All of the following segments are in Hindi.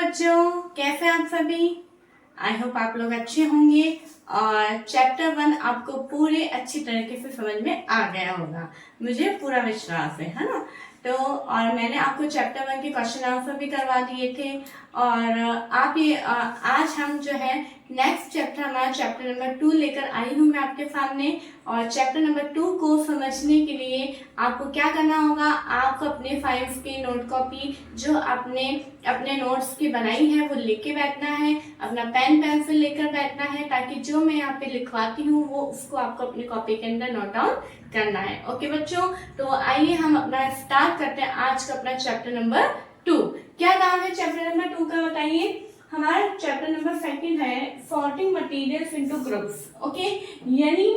बच्चों, कैसे हैं आप सभी। आई होप आप लोग अच्छे होंगे और चैप्टर 1 आपको पूरे अच्छी तरीके से समझ में आ गया होगा, मुझे पूरा विश्वास है ना। तो और मैंने आपको चैप्टर 1 के क्वेश्चन आंसर भी करवा दिए थे और आप ये आज हम जो है नेक्स्ट चैप्टर हमारा चैप्टर नंबर 2 लेकर आई हूँ मैं आपके सामने। और चैप्टर नंबर 2 को समझने के लिए आपको क्या करना होगा, आपको अपने फाइल्स की नोट कॉपी जो आपने अपने नोट्स की बनाई है वो लेके बैठना है, अपना पेन पेंसिल लेकर बैठना है ताकि जो मैं यहाँ पे लिखवाती हूँ वो उसको आपको अपनी कॉपी के अंदर नोट डाउन करना है। ओके बच्चों, तो आइए हम अपना स्टार्ट करते हैं आज का अपना चैप्टर नंबर 2। क्या नाम है चैप्टर नंबर 2 का बताइए। हमारा चैप्टर नंबर 2 है sorting materials into groups. Okay, यानी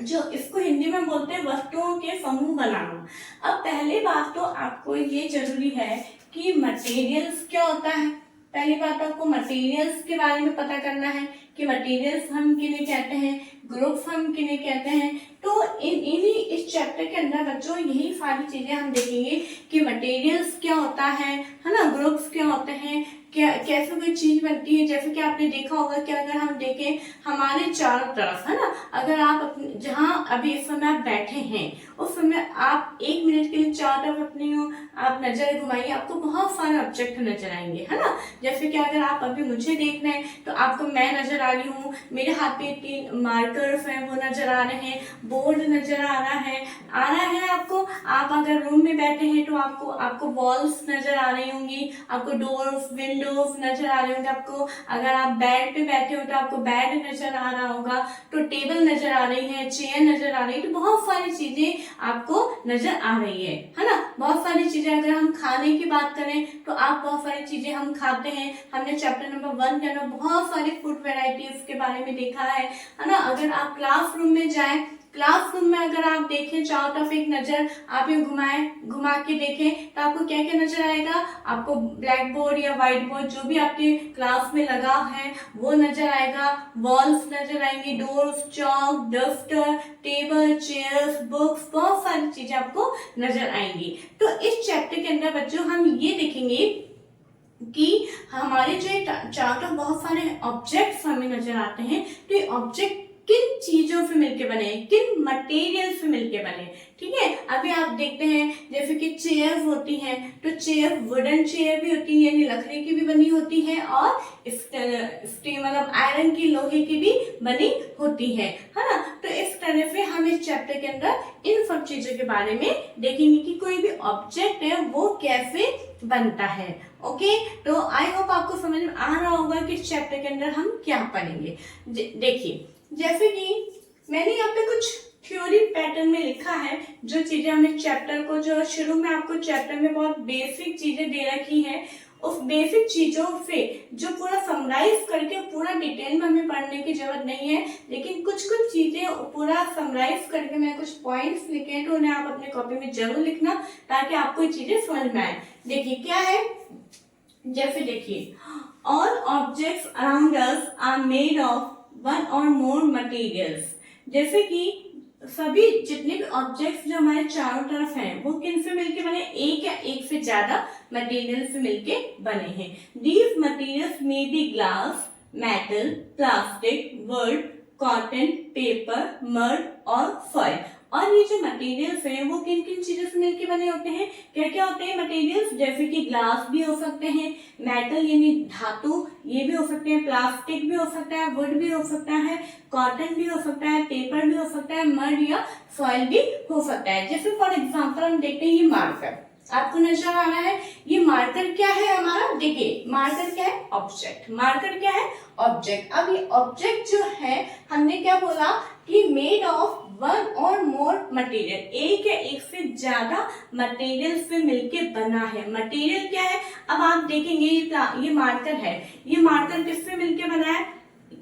जो इसको हिंदी में बोलते हैं वस्तुओं के समूह बनाना। अब पहली बात तो आपको ये जरूरी है कि मटेरियल्स क्या होता है। पहली बात आपको मटेरियल्स के बारे में पता करना है कि मटेरियल्स हम किन्हें कहते हैं, ग्रुप्स हम किन्हें कहते हैं। तो इस चैप्टर के अंदर बच्चों यही सारी चीजें हम देखेंगे कि मटेरियल्स क्या होता है ना, ग्रुप्स क्या होते हैं, क्या कैसे कोई चीज बनती है। जैसे कि आपने देखा होगा कि अगर हम देखें हमारे चारों तरफ है ना, अगर आप जहाँ अभी इस समय आप बैठे हैं उस समय आप 1 मिनट के लिए चारों तरफ अपनी आप नजर घुमाइए, आपको बहुत सारे ऑब्जेक्ट नजर आएंगे है ना। जैसे कि अगर आप अभी मुझे देख रहे हैं तो आपको मैं नजर आ रही हूँ, मेरे हाथ पे 3 मार्कर्स हैं वो नजर आ रहे हैं, बोर्ड नजर आ रहा है आपको। आप अगर रूम में बैठे हैं तो आपको वॉल्स नजर आ रही होंगी, आपको डोर्स विंडोज नजर आ रहे होंगे आपको। अगर आप बेड पे बैठे हो तो आपको बेड नजर आ रहा होगा, तो टेबल नजर आ रही है, चेयर नजर आ रही है, तो बहुत सारी चीजें आपको नजर आ रही है ना। बहुत सारी चीजें, अगर हम खाने की बात करें तो आप बहुत सारी चीजें हम खाते हैं। हमने चैप्टर नंबर 1 के अंदर बहुत सारी फूड वेराइटीज के बारे में देखा है ना। अगर आप क्लासरूम में जाएं, क्लासरूम में अगर आप देखें चारों तरफ एक नजर आप ये घुमा के देखें तो आपको क्या क्या नजर आएगा। आपको ब्लैक बोर्ड या व्हाइट बोर्ड जो भी आपके क्लास में लगा है वो नजर आएगा, वॉल्स नजर आएंगी, doors, chalk, duster, table, chairs, books, बहुत सारी चीजें आपको नजर आएंगी। तो इस चैप्टर के अंदर बच्चों हम ये देखेंगे कि हमारे जो चारों तरफ बहुत सारे ऑब्जेक्ट्स हमें नजर आते हैं, तो ये ऑब्जेक्ट किन चीजों से मिलके बने, किन मटेरियल से मिलके बने। ठीक है, अभी आप देखते हैं जैसे कि चेयर होती हैं, तो चेयर वुडन चेयर भी होती है यानी लकड़ी की भी बनी होती है और स्टील मतलब आयरन की, लोहे की भी बनी होती है ना। तो इस तरह से हम इस चैप्टर के अंदर इन सब चीजों के बारे में देखेंगे कि कोई भी ऑब्जेक्ट है वो कैसे बनता है। ओके, तो आई होप आपको समझ में आ रहा होगा कि इस चैप्टर के अंदर हम क्या पढ़ेंगे। देखिए, जैसे कि मैंने यहाँ पे कुछ थ्योरी पैटर्न में लिखा है, जो चीजें हमें चैप्टर को, जो शुरू में आपको चैप्टर में बहुत बेसिक चीजें दे रखी है, उस बेसिक चीजों से जो पूरा समराइज करके पूरा डिटेल में हमें पढ़ने की जरूरत नहीं है, लेकिन कुछ कुछ चीजें पूरा समराइज करके मैं कुछ पॉइंट्स लिखे हैं तो उन्हें आप अपने कॉपी में जरूर लिखना ताकि आपको ये चीजें समझ में आए। देखिए क्या है, जैसे देखिए all objects around us are made of 1 or more materials। जैसे कि सभी जितने भी ऑब्जेक्ट्स जो हमारे चारों तरफ हैं वो किन से मिलके बने, एक या एक से ज्यादा मटेरियल से मिलके बने हैं। These materials may be glass, metal, plastic, would, cotton, paper, mud और सॉइल। और ये जो मटेरियल्स हैं वो किन किन चीजों से मिलके बने होते हैं, क्या क्या होते हैं मटेरियल्स, जैसे कि ग्लास भी हो सकते हैं, मेटल यानी धातु ये भी हो सकते हैं, प्लास्टिक भी हो सकता है, वुड भी हो सकता है, कॉटन भी हो सकता है, पेपर भी हो सकता है, मड या सॉइल भी हो सकता है। जैसे फॉर एग्जाम्पल हम देखते हैं ये मार्कर आपको नजर आ रहा है, ये मार्कर क्या है हमारा, देखिए मार्कर क्या है, ऑब्जेक्ट। मार्कर क्या है, ऑब्जेक्ट। अब ये ऑब्जेक्ट जो है हमने क्या बोला कि made of 1 or more material, एक या एक से ज्यादा मटेरियल से मिलके बना है। मटेरियल क्या है, अब आप देखेंगे ये मार्कर है, ये मार्कर किससे मिलके बना है,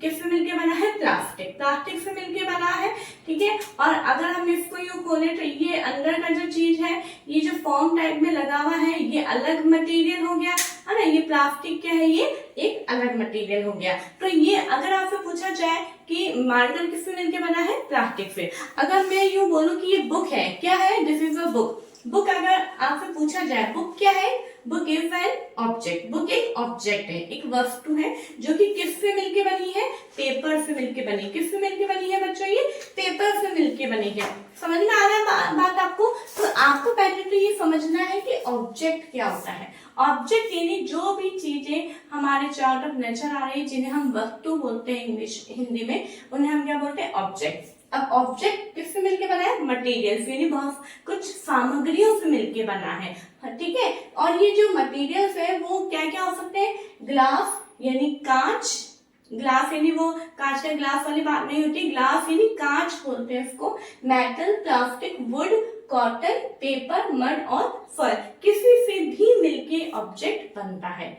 किससे मिलके बना है, प्लास्टिक, प्लास्टिक से मिलके बना है। ठीक है, और अगर हम इसको यूं खोले तो ये अंदर का जो चीज है, ये जो फॉर्म टाइप में लगा हुआ है ये अलग मटेरियल हो गया है ना। ये प्लास्टिक क्या है, ये एक अलग मटेरियल हो गया। तो ये अगर आपसे पूछा जाए कि मार्कर किससे मिलके बना है, प्लास्टिक से। अगर मैं यूं बोलूं कि ये बुक है, क्या है, this is a book, book अगर आपसे पूछा जाए बुक क्या है, book is an object. Book एक ऑब्जेक्ट है, एक वस्तु है जो कि किससे मिलके बनी है, पेपर से मिलके बनी। किससे मिलके बनी है बच्चों, ये पेपर से मिलके बनी है। समझ में आ रहा है बात आपको? तो आपको पहले तो ये समझना है कि ऑब्जेक्ट क्या होता है। ऑब्जेक्ट यानी जो भी चीजें हमारे चारों तरफ नजर आ रही है, जिन्हें हम वस्तु बोलते हैं इंग्लिश हिंदी में, उन्हें हम क्या बोलते हैं, ऑब्जेक्ट। अब ऑब्जेक्ट किससे मिलके बना है, मटेरियल्स यानी बहुत कुछ सामग्रियों से मिलके बना है, ठीक है। और ये जो मटेरियल्स है वो क्या क्या हो सकते हैं, ग्लास यानी कांच, ग्लास यानी वो कांच का ग्लास वाली बात नहीं होती, ग्लास यानी कांच बोलते हैं इसको, metal, plastic, would, cotton, paper, mud और फर, किसी से भी मिलके ऑब्जेक्ट बनता है।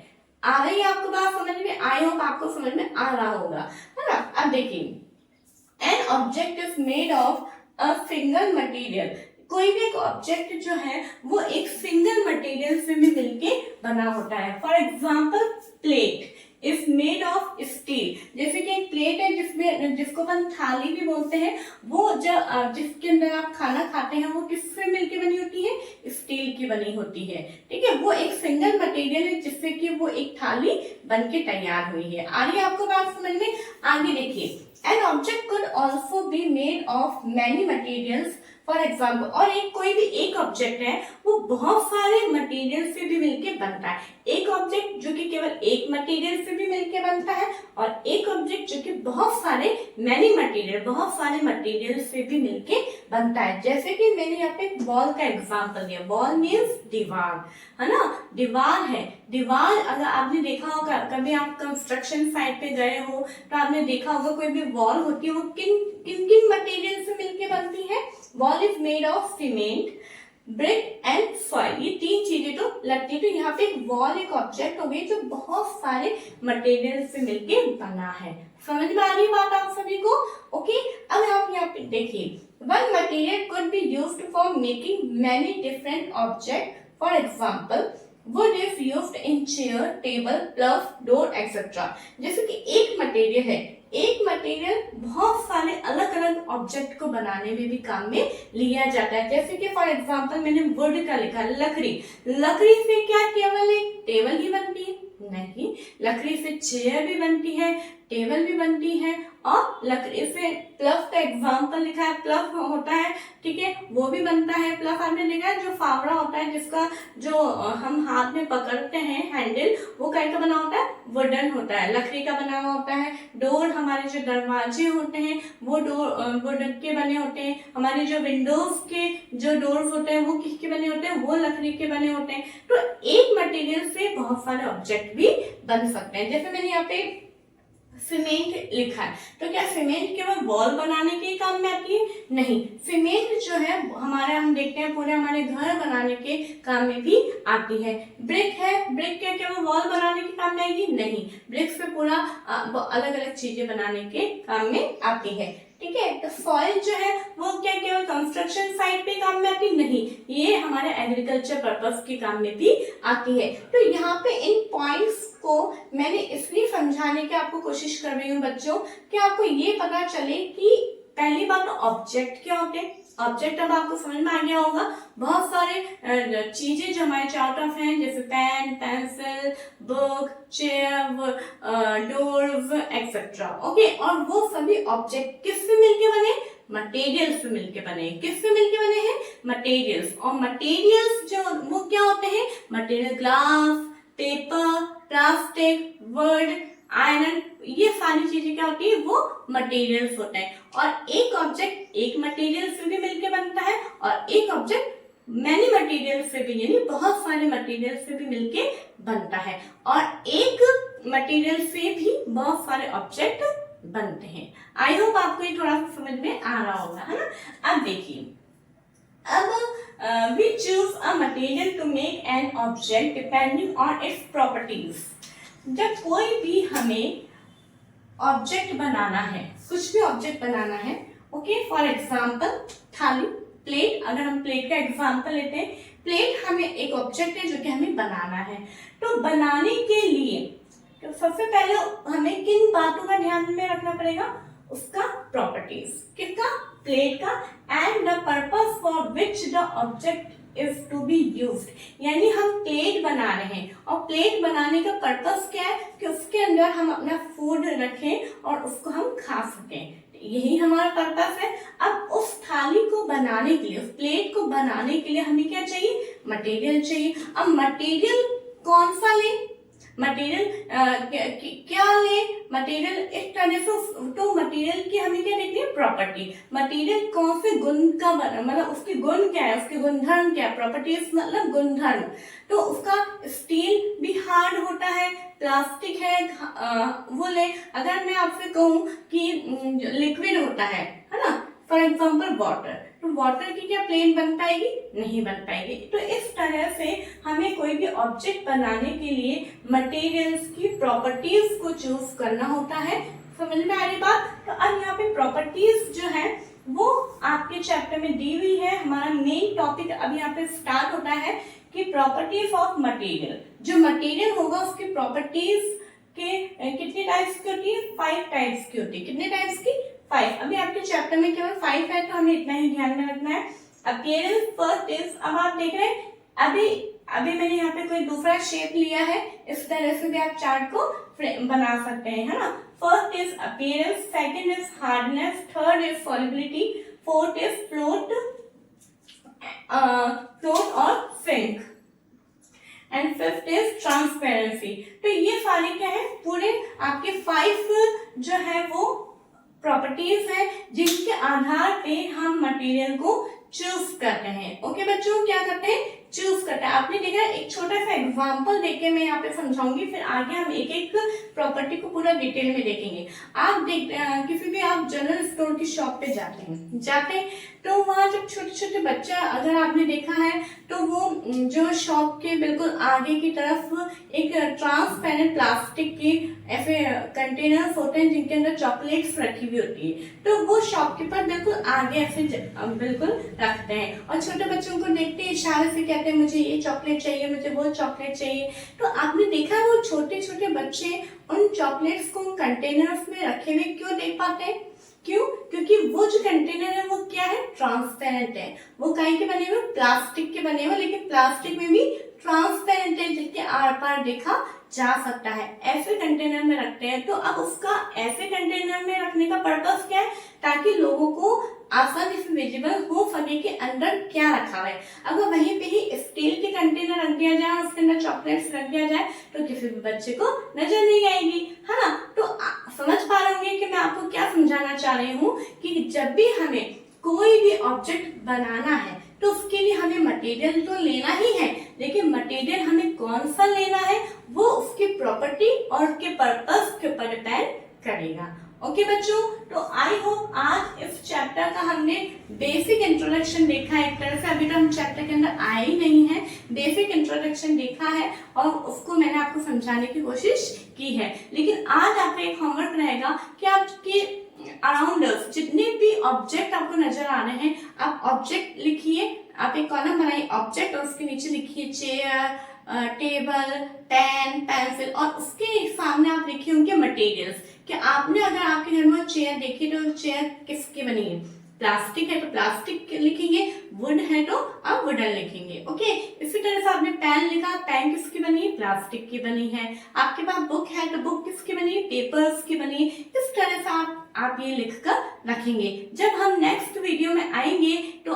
आ रही है आपको बात समझ में? आई होप आपको समझ में आ रहा होगा, है ना। अब देखिए, an object is made of a single material. कोई भी एक ऑब्जेक्ट जो है वो एक सिंगल मटेरियल से भी मिलके बना होता है। For example plate is made of steel. जैसे कि एक प्लेट है जिसमें, जिसको अपन थाली भी बोलते हैं, वो जब जिसके अंदर आप खाना खाते हैं वो किससे मिलके बनी होती है, स्टील की बनी होती है, ठीक है। वो एक सिंगल मटेरियल है जिससे कि वो एक थाली बनके तैयार हुई है। आ रही है आपको बात समझ में? आगे देखिए, an object could also be made of many materials for example, और एक कोई भी एक ऑब्जेक्ट है वो बहुत सारे मटेरियल से भी मिलके बनता है। एक ऑब्जेक्ट जो कि केवल एक मटेरियल से भी मिलके बनता है, और एक ऑब्जेक्ट जो कि बहुत सारे मैनी मटेरियल, बहुत सारे मटेरियल से भी मिलके बनता है। जैसे कि मैंने यहाँ पे वॉल का एग्जाम्पल दिया, वॉल मीन्स दीवार, है ना, दीवार है। दीवार अगर आपने देखा होगा, कभी आप कंस्ट्रक्शन साइट पे गए हो तो आपने देखा होगा कोई भी वॉल होती है वो किन किन किन मटेरियल से मिलके बनती है। Wall is made of cement, brick and soil, ये तीन चीजें तो लगती है। तो यहाँ पे एक वॉल एक ऑब्जेक्ट हो गई जो बहुत सारे मटेरियल से मिलके बना है। समझ में आ रही बात आप सभी को? ओके, अब आप यहाँ पे देखिए, one material could be used for making many different object. For example wood is used in chair, table, plus door, etc. जैसे कि एक मटेरियल है, एक मटेरियल बहुत सारे अलग अलग ऑब्जेक्ट को बनाने में भी काम में लिया जाता है। जैसे कि फॉर एग्जांपल मैंने वुड का लिखा, लकड़ी, लकड़ी से क्या केवल एक टेबल ही बनती है? नहीं, लकड़ी से चेयर भी बनती है, टेबल भी बनती है, और लकड़ी से प्लफ का एग्जांपल लिखा है, प्लफ होता है, ठीक है, वो भी बनता है। प्लफ आपने देखा है जो फावड़ा होता है, जिसका जो हम हाथ में पकड़ते हैं हैंडल, वो कैसे का बना होता है, वुडन होता है, लकड़ी का बना हुआ होता है। डोर, हमारे जो दरवाजे होते हैं वो डोर वुडन के बने होते हैं। हमारे जो विंडोज के जो डोर्स होते हैं वो किसके बने होते हैं, वो लकड़ी के बने होते हैं। तो एक मटेरियल से बहुत सारे ऑब्जेक्ट भी बन सकते हैं। जैसे मैंने यहाँ पे सीमेंट लिखा है, तो क्या सीमेंट केवल वॉल बनाने के काम में आती है? नहीं, सीमेंट जो है हमारे, हम देखते हैं पूरे हमारे घर बनाने के काम में भी आती है। ब्रिक है, ब्रिक क्या केवल वॉल बनाने के काम में आएगी? नहीं, ब्रिक से पूरा अलग अलग चीजें बनाने के काम में आती है, ठीक है। तो सॉइल जो है वो क्या केवल कंस्ट्रक्शन साइट पे काम में आती? नहीं, ये हमारे एग्रीकल्चर पर्पस के काम में भी आती है। तो यहाँ पे इन पॉइंट्स को मैंने इसलिए समझाने की आपको कोशिश कर रही हूँ बच्चों, कि आपको ये पता चले कि पहली बात तो ऑब्जेक्ट क्या होते हैं। ऑब्जेक्ट अब आपको समझ में आ गया होगा, बहुत सारे चीजें जो हमारे चारों तरफ हैं, जैसे pen, pencil, book, chair, doors etcetera, okay. और वो सभी ऑब्जेक्ट किससे मिलके बने? मटेरियल्स से मिलके बने। किससे मिलके बने हैं? मटेरियल्स। और मटेरियल्स जो वो क्या होते हैं? Material glass, paper, plastic, would, iron, ये सारी चीजें क्या होती है? वो मटेरियल्स होते हैं। और एक ऑब्जेक्ट एक मटेरियल से भी मिलके बनता है, और एक ऑब्जेक्ट मैनी मटेरियल से भी, यानी बहुत सारे मटेरियल से भी मिलके बनता है। और एक मटेरियल से भी बहुत सारे ऑब्जेक्ट बनते हैं। आई होप आपको ये थोड़ा सा समझ में आ रहा होगा, है ना। अब देखिए, अब we choose a material to make an object depending on its properties. जब कोई भी हमें ऑब्जेक्ट बनाना है, कुछ भी ऑब्जेक्ट बनाना है, ओके, फॉर एग्जाम्पल थाली, प्लेट, अगर हम प्लेट का एग्जाम्पल लेते हैं, प्लेट हमें एक ऑब्जेक्ट है जो कि हमें बनाना है। तो बनाने के लिए तो सबसे पहले हमें किन बातों का ध्यान में रखना पड़ेगा? उसका प्रॉपर्टीज, किसका? प्लेट का, and the purpose for which the object is to be used, यानी हम प्लेट बना रहे हैं और प्लेट बनाने का पर्पस क्या है कि उसके अंदर हम अपना फूड रखें और उसको हम खा सकें, यही हमारा पर्पस है। अब उस थाली को बनाने के लिए, उस प्लेट को बनाने के लिए हमें क्या चाहिए, मटेरियल चाहिए। अब मटेरियल कौन सा ले, मटेरियल क्या ले, मटेरियल इस तरह से, तो मटेरियल की हमें क्या देखते हैं, प्रॉपर्टी। मटेरियल कौन से गुण का बना, मतलब उसके गुण क्या है, उसके गुणधर्म क्या है, प्रॉपर्टीज मतलब गुणधर्म। तो उसका स्टील भी हार्ड होता है, प्लास्टिक है, वो ले। अगर मैं आपसे कहूँ कि लिक्विड होता है ना, फॉर एग्जाम्पल वाटर, तो वाटर की क्या प्लेन बन पाएगी, नहीं बन पाएगी। तो इस तरह से हमें कोई भी ऑब्जेक्ट बनाने के लिए मटेरियल्स की प्रॉपर्टीज को चूज करना होता है। समझ में आ रही बात। तो अब यहाँ पे प्रॉपर्टीज जो है वो आपके चैप्टर में दी हुई है। हमारा मेन टॉपिक अब यहाँ पे स्टार्ट होता है कि प्रॉपर्टीज ऑफ मटेरियल। जो मटेरियल होगा उसकी प्रॉपर्टीज के कितने टाइप्स की होती है, 5 टाइप्स की होती है। कितने टाइप्स की, 5। अभी आपके चैप्टर में केवल 5 है, तो हमें इतना ही ध्यान में रखना है। अपीयरेंस फर्स्ट इज, अब आप देख रहे हैं अभी मैंने यहाँ पे कोई दूसरा शेप लिया है, इस तरह से भी आप चार्ट को बना सकते हैं, है ना। First is appearance, second is hardness, third is solubility, fourth is float और sink, and fifth is transparency. तो ये सारे क्या है, पूरे आपके 5 जो है वो प्रॉपर्टीज है जिनके आधार पे हम मटेरियल को चूज करते हैं। ओके बच्चों, क्या करते हैं, चूज करते हैं। आपने देखा, एक छोटा सा एग्जांपल देके मैं यहाँ पे समझाऊंगी, फिर आगे हम एक एक प्रॉपर्टी को पूरा डिटेल में देखेंगे। आप किसी भी आप जनरल स्टोर की शॉप पे जाते हैं तो वहाँ जब छोटे छोटे बच्चा, अगर आपने देखा है तो वो जो शॉप के बिल्कुल आगे की तरफ एक ट्रांसपेरेंट प्लास्टिक के ऐसे कंटेनर्स होते हैं जिनके अंदर चॉकलेट्स रखी हुई होती है, तो वो शॉपकीपर बिल्कुल आगे ऐसे बिल्कुल रखते हैं और छोटे बच्चों को देखते हैं, इशारे से कहते हैं मुझे ये चॉकलेट चाहिए, मुझे वो चॉकलेट चाहिए। तो आपने देखा वो छोटे छोटे बच्चे उन चॉकलेट्स को कंटेनर्स में रखे हुए क्यों देख पाते हैं, क्यों, क्योंकि वो जो कंटेनर है वो क्या है, ट्रांसपेरेंट है। वो काहे के बने हुए, प्लास्टिक के बने हुए, लेकिन प्लास्टिक में भी ट्रांसपेरेंट है जिसके आर पार देखा जा सकता है। ऐसे कंटेनर में रखते हैं। तो अब उसका ऐसे कंटेनर में रखने का पर्पस क्या है, ताकि लोगों को आसानी से विजिबल हो सके कि अंदर क्या रखा है। अगर वहीं पे ही स्टील के कंटेनर रख दिया जाए, उसके अंदर चॉकलेट्स रख दिया जाए, तो किसी भी बच्चे को नजर नहीं आएगी, है ना। तो समझ पा रहे होंगे कि मैं आपको क्या समझाना चाह रही हूँ कि जब भी हमें कोई भी ऑब्जेक्ट बनाना है तो उसके लिए हमें मटेरियल तो लेना ही है, लेकिन मटेरियल हमें कौन सा लेना है वो उसकी प्रॉपर्टी और उसके पर्पस के ऊपर डिपेंड करेगा। ओके बच्चों, तो आई होप आज इस चैप्टर का हमने बेसिक इंट्रोडक्शन देखा है। एक तरह से अभी तो हम चैप्टर के अंदर आए ही नहीं है, बेसिक इंट्रोडक्शन देखा है और उसको मैंने आपको समझाने की कोशिश की है। लेकिन आज आपका एक होमवर्क रहेगा कि आपके अराउंड जितने भी ऑब्जेक्ट आपको नजर आ रहे हैं, आप ऑब्जेक्ट लिखिए, आप एक कॉलम बनाइए ऑब्जेक्ट और उसके नीचे लिखिए चेयर, टेबल, पेन, पेंसिल, और उसके सामने आप लिखिए उनके मटेरियल्स कि आपने अगर आपके घर में चेयर देखी तो चेयर किसकी बनी है, प्लास्टिक है तो प्लास्टिक लिखेंगे, वुड है तो आप वुडन लिखेंगे। ओके, इसी तरह से आपने पेन लिखा, पेन किसकी बनी है, प्लास्टिक की बनी है। आपके पास बुक है तो बुक किसकी बनी है, पेपर्स की बनी है। इस तरह से आप ये लिखकर रखेंगे। जब हम नेक्स्ट वीडियो में आएंगे तो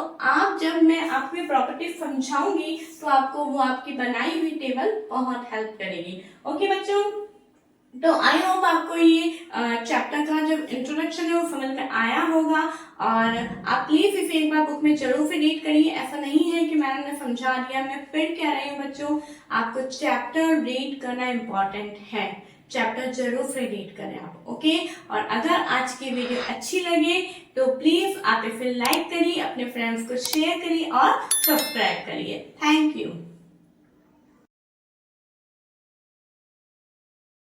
जब मैं आपको प्रॉपर्टीज समझाऊंगी तो आपको वो आपकी बनाई हुई टेबल बहुत हेल्प करेगी। ओके बच्चों, तो आई होप आपको ये चैप्टर का जो इंट्रोडक्शन है वो समझ में आया होगा और आप प्लीज इसे एक बार बुक में जरूर से रीड करिए। ऐसा नहीं है कि मैंने समझा दिया, मैं फिर कह रही हूँ बच्चों, आपको चैप्टर रीड करना इम्पोर्टेंट है, चैप्टर जरूर से रीड करें आप। ओके, और अगर आज की वीडियो अच्छी लगे तो प्लीज आप इसे लाइक करिए, अपने फ्रेंड्स को शेयर करिए और सब्सक्राइब करिए। Thank you.